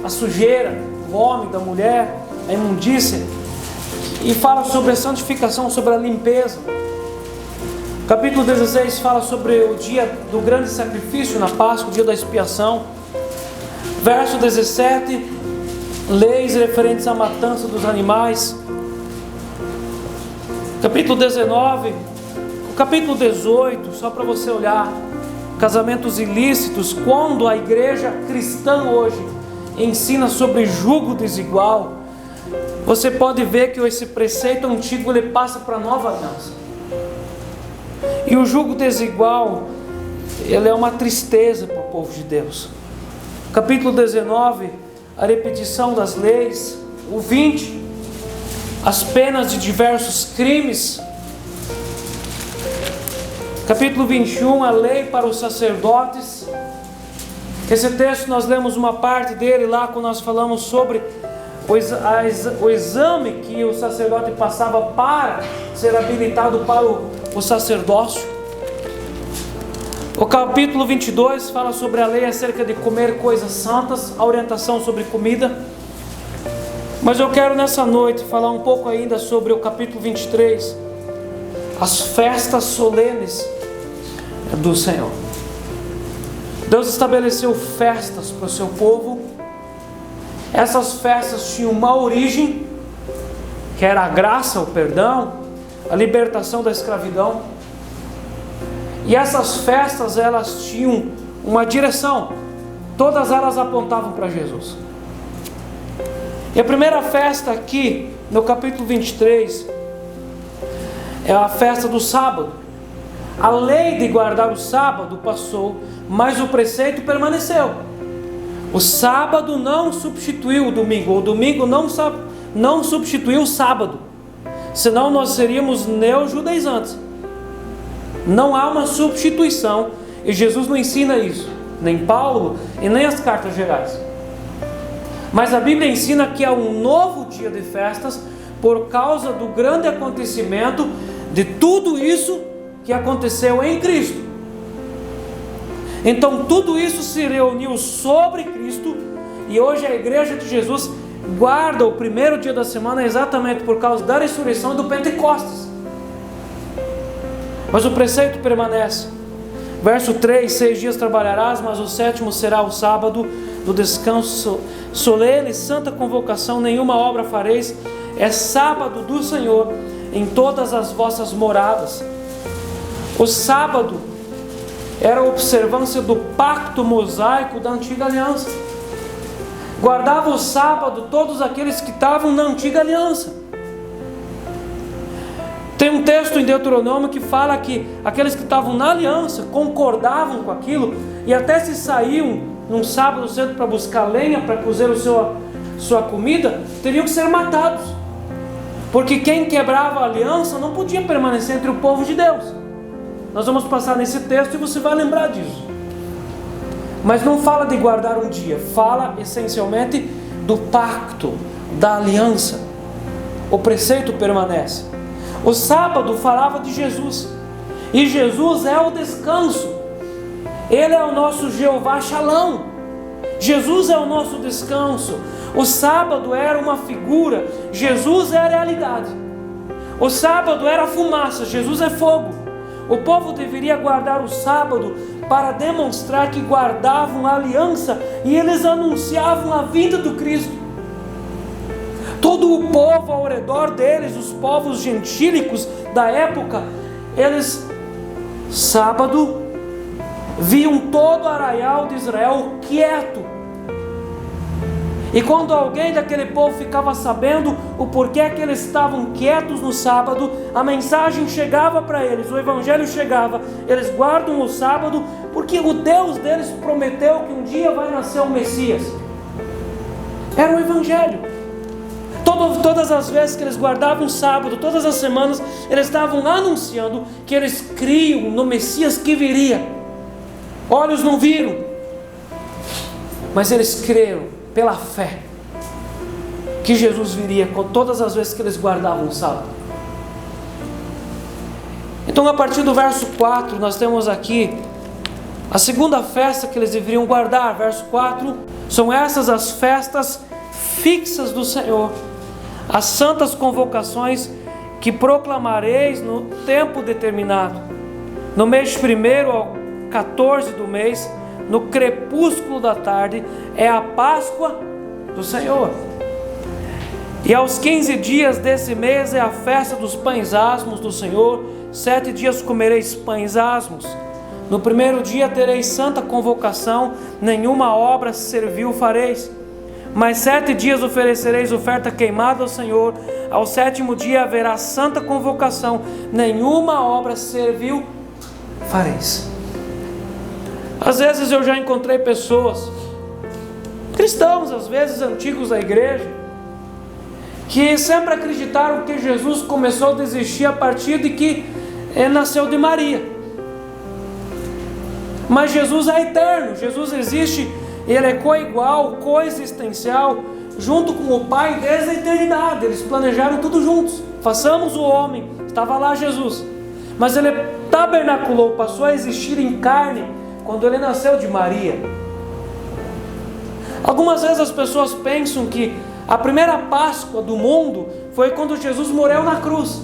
a sujeira do homem, da mulher, a imundícia, e fala sobre a santificação, sobre a limpeza. Capítulo 16 fala sobre o dia do grande sacrifício na Páscoa, o dia da expiação. Verso 17, leis referentes à matança dos animais. Capítulo 19, o capítulo 18, só para você olhar, casamentos ilícitos, quando a igreja cristã hoje ensina sobre jugo desigual, você pode ver que esse preceito antigo ele passa para a nova aliança. E o jugo desigual, ele é uma tristeza para o povo de Deus. Capítulo 19, a repetição das leis. O 20, as penas de diversos crimes. Capítulo 21, a lei para os sacerdotes. Esse texto nós lemos uma parte dele lá quando nós falamos sobre o exame que o sacerdote passava para ser habilitado para o sacerdócio. O capítulo 22 fala sobre a lei acerca de comer coisas santas, a orientação sobre comida. Mas eu quero nessa noite falar um pouco ainda sobre o capítulo 23, as festas solenes do Senhor. Deus estabeleceu festas para o seu povo. Essas festas tinham uma origem, que era a graça, o perdão, a libertação da escravidão. E essas festas, elas tinham uma direção. Todas elas apontavam para Jesus. E a primeira festa aqui, no capítulo 23, é a festa do sábado. A lei de guardar o sábado passou, mas o preceito permaneceu. O sábado não substituiu o domingo. O domingo não substituiu o sábado. Senão nós seríamos neo-judaizantes. Não há uma substituição. E Jesus não ensina isso. Nem Paulo e nem as cartas gerais. Mas a Bíblia ensina que há um novo dia de festas por causa do grande acontecimento de tudo isso que aconteceu em Cristo. Então tudo isso se reuniu sobre Cristo, e hoje a igreja de Jesus guarda o primeiro dia da semana exatamente por causa da ressurreição do Pentecostes. Mas o preceito permanece. Verso 3: 6 dias trabalharás, mas o sétimo será o sábado do descanso solene, santa convocação, nenhuma obra fareis, é sábado do Senhor em todas as vossas moradas. O sábado era a observância do pacto mosaico da antiga aliança. Guardava o sábado todos aqueles que estavam na antiga aliança. Tem um texto em Deuteronômio que fala que aqueles que estavam na aliança concordavam com aquilo, e até se saíam num sábado cedo para buscar lenha, para cozer sua comida, teriam que ser matados, porque quem quebrava a aliança não podia permanecer entre o povo de Deus. Nós vamos passar nesse texto e você vai lembrar disso. Mas não fala de guardar um dia, fala essencialmente do pacto, da aliança. O preceito permanece. O sábado falava de Jesus, e Jesus é o descanso. Ele é o nosso Jeová Shalom. Jesus é o nosso descanso. O sábado era uma figura, Jesus é a realidade. O sábado era fumaça, Jesus é fogo. O povo deveria guardar o sábado para demonstrar que guardavam a aliança, e eles anunciavam a vinda do Cristo. Todo o povo ao redor deles, os povos gentílicos da época, eles, sábado, viam todo o arraial de Israel quieto. E quando alguém daquele povo ficava sabendo o porquê que eles estavam quietos no sábado, a mensagem chegava para eles, o evangelho chegava. Eles guardam o sábado porque o Deus deles prometeu que um dia vai nascer o Messias. Era o evangelho. Todas as vezes que eles guardavam o sábado, todas as semanas, eles estavam anunciando que eles criam no Messias que viria. Olhos não viram, mas eles creram pela fé que Jesus viria, com todas as vezes que eles guardavam o sábado. Então, a partir do verso 4, nós temos aqui a segunda festa que eles deveriam guardar. Verso 4: são essas as festas fixas do Senhor, as santas convocações que proclamareis no tempo determinado. No mês 1º ao 14 do mês, no crepúsculo da tarde, é a Páscoa do Senhor. E aos 15 dias desse mês é a festa dos pães asmos do Senhor. 7 dias comereis pães asmos. No primeiro dia tereis santa convocação, nenhuma obra servil fareis. Mais 7 dias oferecereis oferta queimada ao Senhor. Ao 7º dia haverá santa convocação, nenhuma obra servil fareis. Às vezes eu já encontrei pessoas, cristãos às vezes antigos da igreja, que sempre acreditaram que Jesus começou a existir a partir de que ele nasceu de Maria. Mas Jesus é eterno, Jesus existe, ele é coigual, coexistencial, junto com o Pai desde a eternidade. Eles planejaram tudo juntos. Façamos o homem, estava lá Jesus, mas ele tabernaculou, passou a existir em carne quando ele nasceu de Maria. Algumas vezes as pessoas pensam que a primeira Páscoa do mundo foi quando Jesus morreu na cruz.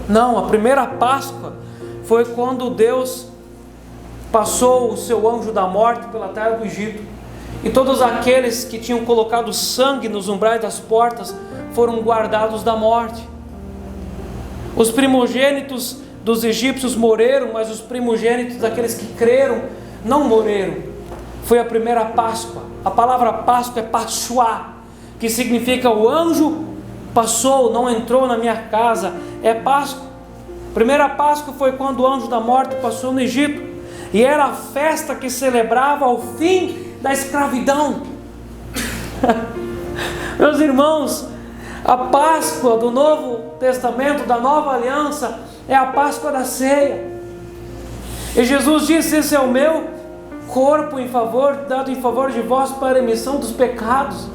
Não, a primeira Páscoa foi quando Deus passou o seu anjo da morte pela terra do Egito, e todos aqueles que tinham colocado sangue nos umbrais das portas foram guardados da morte. Os primogênitos dos egípcios morreram, mas os primogênitos daqueles que creram não morreram. Foi a primeira Páscoa. A palavra Páscoa é Pashuá, que significa o anjo passou, não entrou na minha casa. É Páscoa. A primeira Páscoa foi quando o anjo da morte passou no Egito, e era a festa que celebrava o fim da escravidão. Meus irmãos, a Páscoa do Novo Testamento, da Nova Aliança, é a Páscoa da ceia. E Jesus disse: esse é o meu corpo dado em favor de vós para a remissão dos pecados.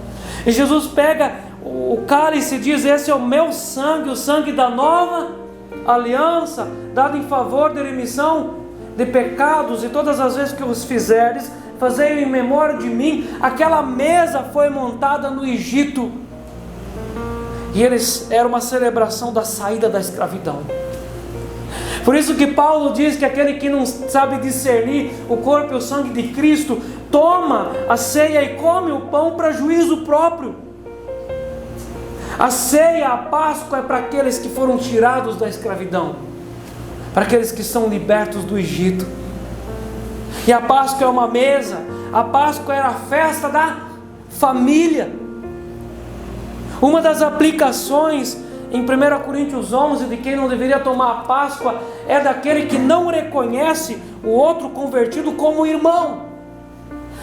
E Jesus pega o cálice e diz: esse é o meu sangue, o sangue da nova aliança, dada em favor de remissão de pecados, e todas as vezes que os fizerdes, fazei em memória de mim. Aquela mesa foi montada no Egito, e era uma celebração da saída da escravidão. Por isso que Paulo diz que aquele que não sabe discernir o corpo e o sangue de Cristo, toma a ceia e come o pão para juízo próprio. A ceia, a Páscoa, é para aqueles que foram tirados da escravidão, para aqueles que são libertos do Egito. E a Páscoa é uma mesa. A Páscoa era a festa da família. Uma das aplicações em 1 Coríntios 11 de quem não deveria tomar a Páscoa é daquele que não reconhece o outro convertido como irmão.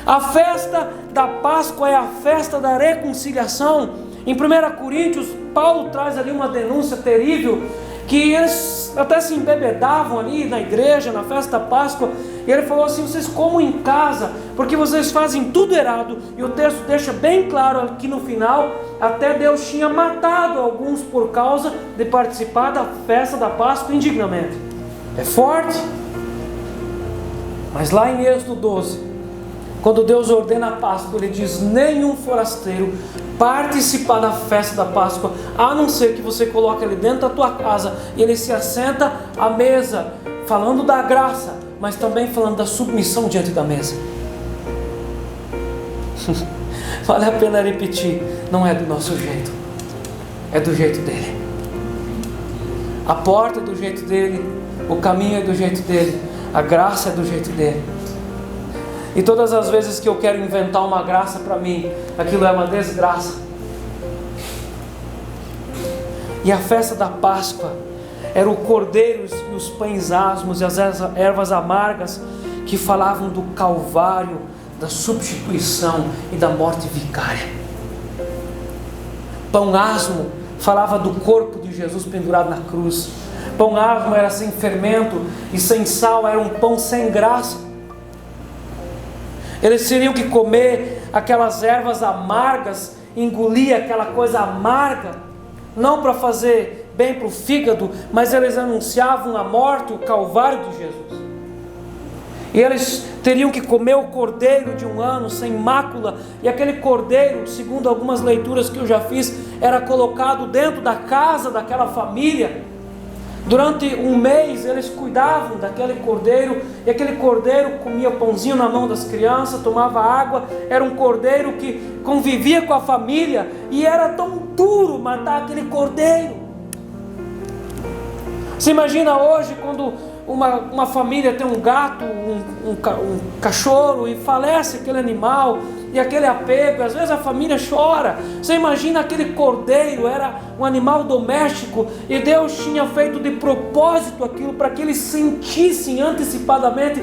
A festa da Páscoa é a festa da reconciliação. Em 1 Coríntios, Paulo traz ali uma denúncia terrível, que eles até se embebedavam ali na igreja, na festa da Páscoa, e ele falou assim: vocês comam em casa, porque vocês fazem tudo errado. E o texto deixa bem claro aqui no final, até Deus tinha matado alguns por causa de participar da festa da Páscoa indignamente. É forte. Mas lá em Êxodo 12, quando Deus ordena a Páscoa, Ele diz: nenhum forasteiro participar da festa da Páscoa, a não ser que você coloque ele dentro da tua casa, e ele se assenta à mesa, falando da graça, mas também falando da submissão diante da mesa. Vale a pena repetir, não é do nosso jeito, é do jeito dele. A porta é do jeito dele, o caminho é do jeito dele, a graça é do jeito dele. E todas as vezes que eu quero inventar uma graça para mim, aquilo é uma desgraça. E a festa da Páscoa era o cordeiro e os pães asmos e as ervas amargas, que falavam do Calvário, da substituição e da morte vicária. Pão asmo falava do corpo de Jesus pendurado na cruz. Pão asmo era sem fermento e sem sal, era um pão sem graça. Eles teriam que comer aquelas ervas amargas, engolir aquela coisa amarga, não para fazer bem para o fígado, mas eles anunciavam a morte, o Calvário de Jesus. E eles teriam que comer o cordeiro de um ano, sem mácula, e aquele cordeiro, segundo algumas leituras que eu já fiz, era colocado dentro da casa daquela família. Durante um mês eles cuidavam daquele cordeiro, e aquele cordeiro comia pãozinho na mão das crianças, tomava água. Era um cordeiro que convivia com a família, e era tão duro matar aquele cordeiro. Você imagina hoje quando uma família tem um gato, um cachorro, e falece aquele animal, e aquele apego, às vezes a família chora. Você imagina aquele cordeiro, era um animal doméstico, e Deus tinha feito de propósito aquilo para que eles sentissem antecipadamente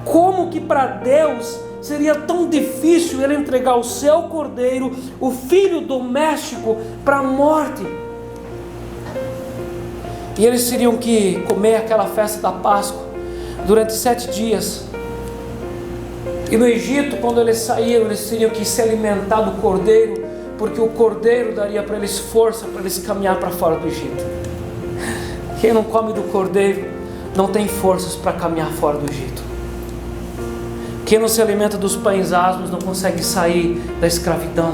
como que para Deus seria tão difícil Ele entregar o seu cordeiro, o filho doméstico, para a morte. E eles teriam que comer aquela festa da Páscoa durante 7 dias. E no Egito, quando eles saíram, eles teriam que se alimentar do cordeiro, porque o cordeiro daria para eles força para eles caminhar para fora do Egito. Quem não come do cordeiro não tem forças para caminhar fora do Egito. Quem não se alimenta dos pães asmos não consegue sair da escravidão.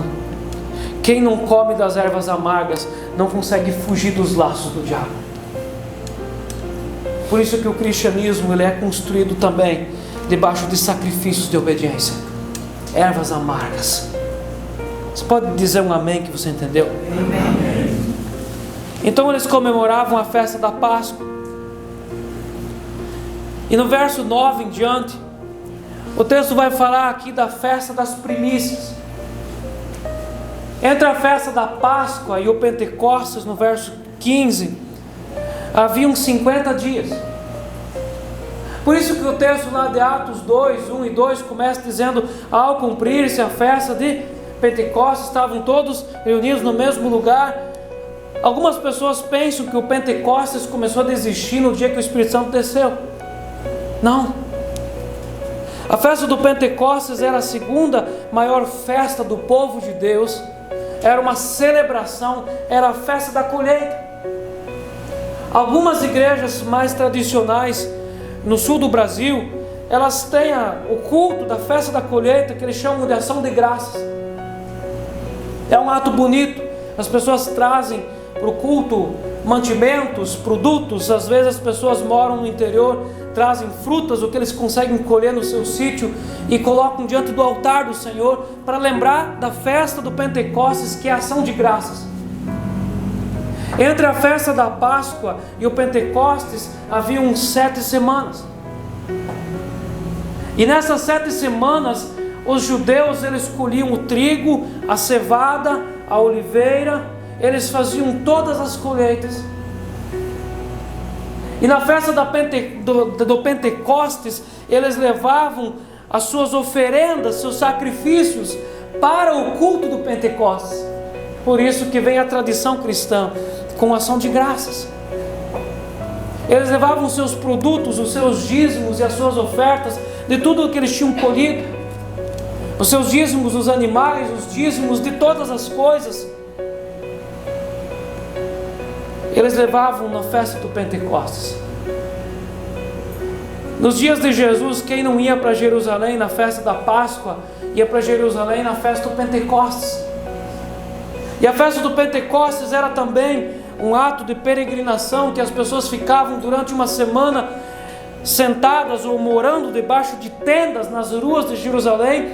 Quem não come das ervas amargas não consegue fugir dos laços do diabo. Por isso que o cristianismo ele é construído também debaixo de sacrifícios de obediência, ervas amargas. Você pode dizer um amém que você entendeu? Amém. Então eles comemoravam a festa da Páscoa. E no verso 9 em diante, o texto vai falar aqui da festa das primícias. Entre a festa da Páscoa e o Pentecostes, no verso 15, haviam 50 dias. Por isso que o texto lá de Atos 2, 1 e 2 começa dizendo: ao cumprir-se a festa de Pentecostes, estavam todos reunidos no mesmo lugar. Algumas pessoas pensam que o Pentecostes começou a desistir no dia que o Espírito Santo desceu. Não. A festa do Pentecostes era a segunda maior festa do povo de Deus. Era uma celebração, era a festa da colheita. Algumas igrejas mais tradicionais no sul do Brasil, elas têm o culto da festa da colheita, que eles chamam de ação de graças. É um ato bonito, as pessoas trazem para o culto mantimentos, produtos. Às vezes as pessoas moram no interior, trazem frutas, o que eles conseguem colher no seu sítio, e colocam diante do altar do Senhor, para lembrar da festa do Pentecostes, que é a ação de graças. Entre a festa da Páscoa e o Pentecostes, haviam 7 semanas. E nessas 7 semanas, os judeus, eles colhiam o trigo, a cevada, a oliveira, eles faziam todas as colheitas. E na festa do Pentecostes, eles levavam as suas oferendas, seus sacrifícios, para o culto do Pentecostes. Por isso que vem a tradição cristã, com ação de graças. Eles levavam os seus produtos, os seus dízimos e as suas ofertas, de tudo o que eles tinham colhido, os seus dízimos dos animais, os dízimos de todas as coisas, eles levavam na festa do Pentecostes. Nos dias de Jesus, quem não ia para Jerusalém na festa da Páscoa, ia para Jerusalém na festa do Pentecostes. E a festa do Pentecostes era também um ato de peregrinação, que as pessoas ficavam durante uma semana sentadas ou morando debaixo de tendas nas ruas de Jerusalém,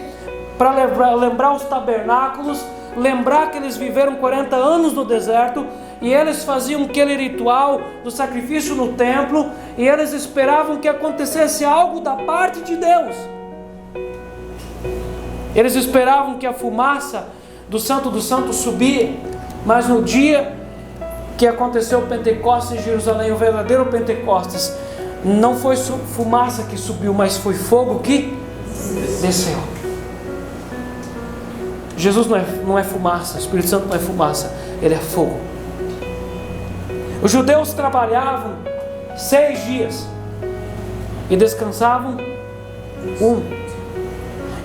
para lembrar os tabernáculos, lembrar que eles viveram 40 anos no deserto, e eles faziam aquele ritual do sacrifício no templo, e eles esperavam que acontecesse algo da parte de Deus. Eles esperavam que a fumaça do Santo dos Santos subia, mas no dia que aconteceu o Pentecostes em Jerusalém, o verdadeiro Pentecostes, não foi fumaça que subiu, mas foi fogo que desceu. Jesus não é fumaça, o Espírito Santo não é fumaça, Ele é fogo. Os judeus trabalhavam 6 dias e descansavam 1.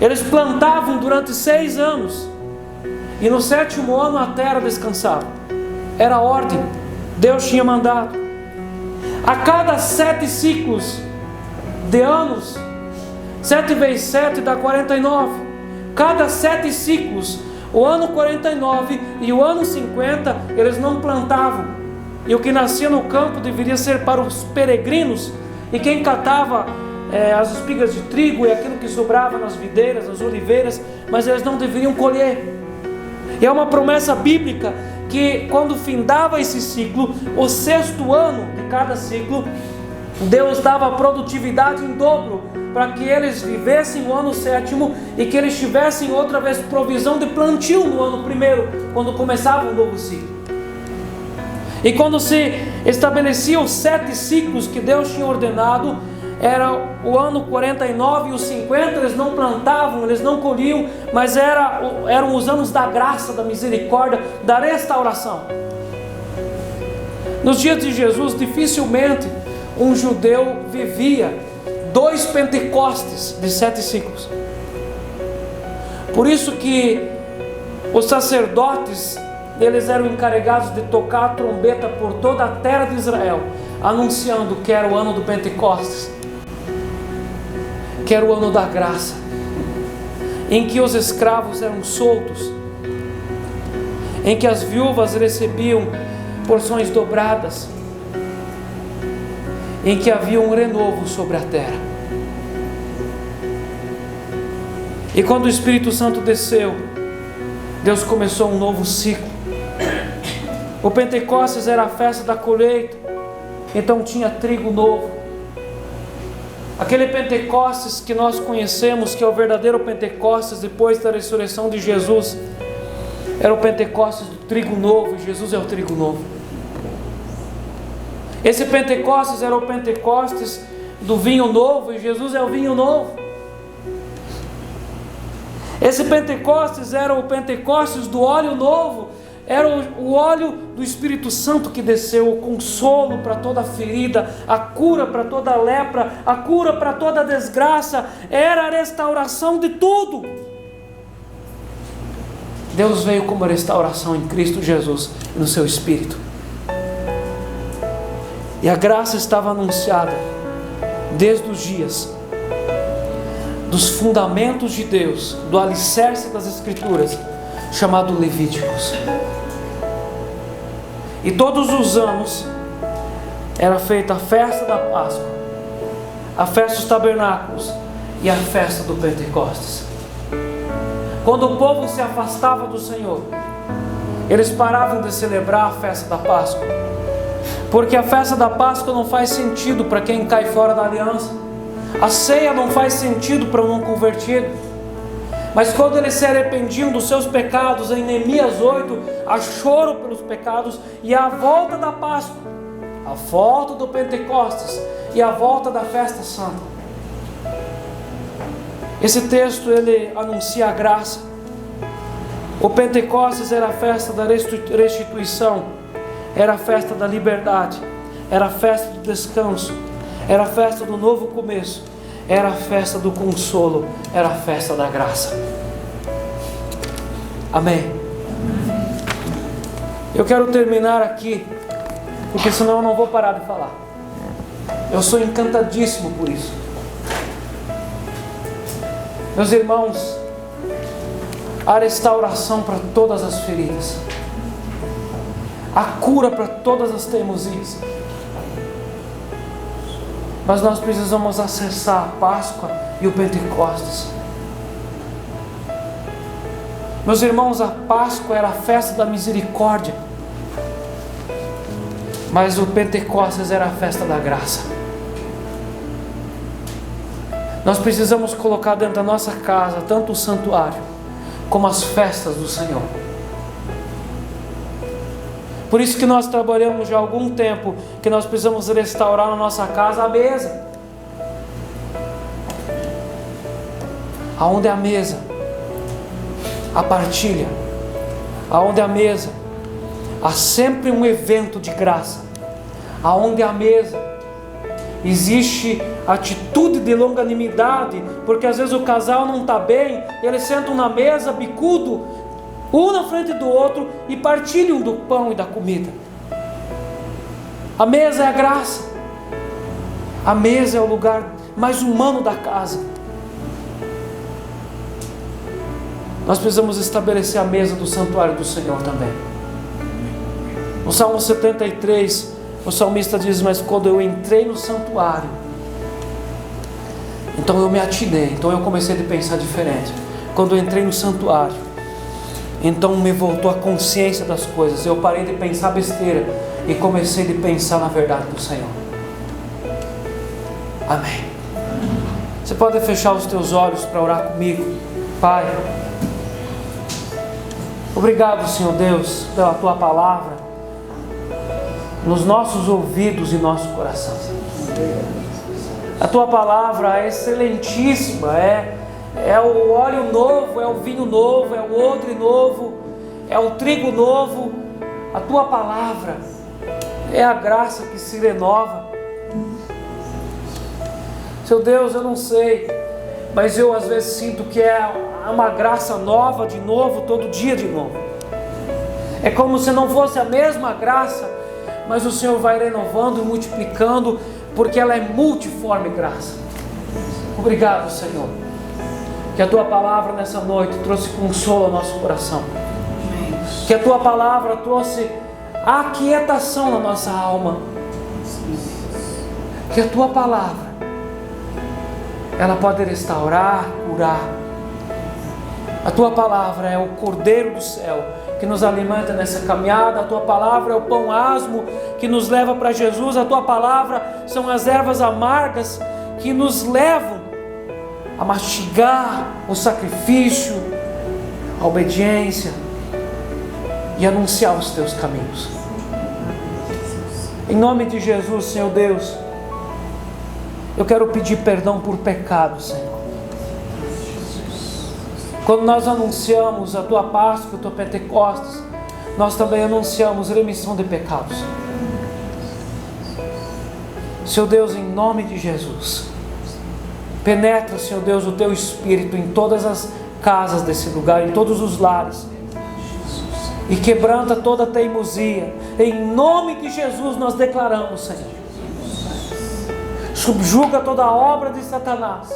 Eles plantavam durante 6 anos, e no 7º ano a terra descansava. Era a ordem, Deus tinha mandado. A cada 7 ciclos de anos, 7 vezes 7 dá 49. Cada 7 ciclos, o ano 49 e o ano 50, eles não plantavam. E o que nascia no campo deveria ser para os peregrinos, e quem catava as espigas de trigo e aquilo que sobrava nas videiras, nas oliveiras, mas eles não deveriam colher. E é uma promessa bíblica que quando findava esse ciclo, o 6º ano de cada ciclo, Deus dava produtividade em dobro, para que eles vivessem o ano 7º e que eles tivessem outra vez provisão de plantio no ano 1º, quando começava um novo ciclo. E quando se estabelecia os 7 ciclos que Deus tinha ordenado, era o ano 49 e os 50, eles não plantavam, eles não colhiam, mas eram os anos da graça, da misericórdia, da restauração. Nos dias de Jesus, dificilmente um judeu vivia 2 Pentecostes de 7 ciclos. Por isso que os sacerdotes, eles eram encarregados de tocar a trombeta por toda a terra de Israel, anunciando que era o ano do Pentecostes, que era o ano da graça, em que os escravos eram soltos, em que as viúvas recebiam porções dobradas, em que havia um renovo sobre a terra. E quando o Espírito Santo desceu, Deus começou um novo ciclo. O Pentecostes era a festa da colheita, então tinha trigo novo. Aquele Pentecostes que nós conhecemos, que é o verdadeiro Pentecostes depois da ressurreição de Jesus, era o Pentecostes do trigo novo, e Jesus é o trigo novo. Esse Pentecostes era o Pentecostes do vinho novo, e Jesus é o vinho novo. Esse Pentecostes era o Pentecostes do óleo novo, era o óleo do Espírito Santo que desceu, o consolo para toda ferida, a cura para toda lepra, a cura para toda desgraça, era a restauração de tudo. Deus veio como restauração em Cristo Jesus e no seu Espírito. E a graça estava anunciada desde os dias dos fundamentos de Deus, do alicerce das Escrituras, chamado Levíticos. E todos os anos era feita a festa da Páscoa, a festa dos tabernáculos e a festa do Pentecostes. Quando o povo se afastava do Senhor, eles paravam de celebrar a festa da Páscoa, porque a festa da Páscoa não faz sentido para quem cai fora da aliança. A ceia não faz sentido para um não convertido. Mas quando eles se arrependiam dos seus pecados, em Neemias 8, há choro pelos pecados e a volta da Páscoa, a volta do Pentecostes e a volta da festa santa. Esse texto ele anuncia a graça. O Pentecostes era a festa da restituição, era a festa da liberdade, era a festa do descanso, era a festa do novo começo, era a festa do consolo, era a festa da graça. Amém. Eu quero terminar aqui, porque senão eu não vou parar de falar. Eu sou encantadíssimo por isso. Meus irmãos, há restauração para todas as feridas, há cura para todas as teimosias. Mas nós precisamos acessar a Páscoa e o Pentecostes. Meus irmãos, a Páscoa era a festa da misericórdia, mas o Pentecostes era a festa da graça. Nós precisamos colocar dentro da nossa casa tanto o santuário como as festas do Senhor. Por isso que nós trabalhamos já há algum tempo, que nós precisamos restaurar na nossa casa a mesa. Aonde é a mesa? A partilha. Aonde é a mesa? Há sempre um evento de graça. Aonde é a mesa? Existe atitude de longanimidade, porque às vezes o casal não está bem, eles sentam na mesa, bicudo, um na frente do outro, e partilham do pão e da comida. A mesa é a graça. A mesa é o lugar mais humano da casa. Nós precisamos estabelecer a mesa do santuário do Senhor também. No Salmo 73, o salmista diz: mas quando eu entrei no santuário, então eu me atinei, então eu comecei a pensar diferente. Quando eu entrei no santuário, então me voltou a consciência das coisas. Eu parei de pensar besteira e comecei a pensar na verdade do Senhor. Amém. Você pode fechar os teus olhos para orar comigo. Pai, obrigado, Senhor Deus, pela Tua palavra nos nossos ouvidos e nosso coração. A Tua palavra é excelentíssima, é o óleo novo, é o vinho novo, é o odre novo, é o trigo novo. A Tua palavra é a graça que se renova. Seu Deus, eu não sei, mas eu às vezes sinto que é uma graça nova de novo, todo dia de novo. É como se não fosse a mesma graça, mas o Senhor vai renovando e multiplicando, porque ela é multiforme graça. Obrigado, Senhor, que a Tua palavra nessa noite trouxe consolo ao nosso coração, que a Tua palavra trouxe aquietação na nossa alma, que a Tua palavra ela pode restaurar, curar. A Tua palavra é o Cordeiro do céu que nos alimenta nessa caminhada. A Tua palavra é o pão asmo que nos leva para Jesus. A Tua palavra são as ervas amargas que nos levam a mastigar o sacrifício, a obediência e anunciar os Teus caminhos. Em nome de Jesus, Senhor Deus, eu quero pedir perdão por pecado, Senhor. Quando nós anunciamos a Tua Páscoa, o Teu Pentecostes, nós também anunciamos remissão de pecados. Senhor Deus, em nome de Jesus, penetra, Senhor Deus, o Teu Espírito em todas as casas desse lugar, em todos os lares, e quebranta toda a teimosia. Em nome de Jesus nós declaramos, Senhor, Subjuga toda a obra de Satanás.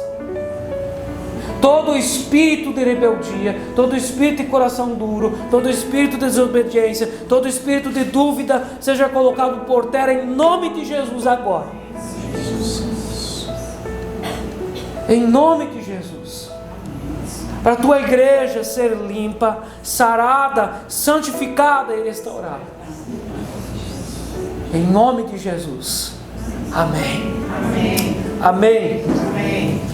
Todo espírito de rebeldia, todo espírito de coração duro, todo espírito de desobediência, todo espírito de dúvida, seja colocado por terra em nome de Jesus agora. Em nome de Jesus. Para a tua igreja ser limpa, sarada, santificada e restaurada. Em nome de Jesus. Amém. Amém. Amém. Amém.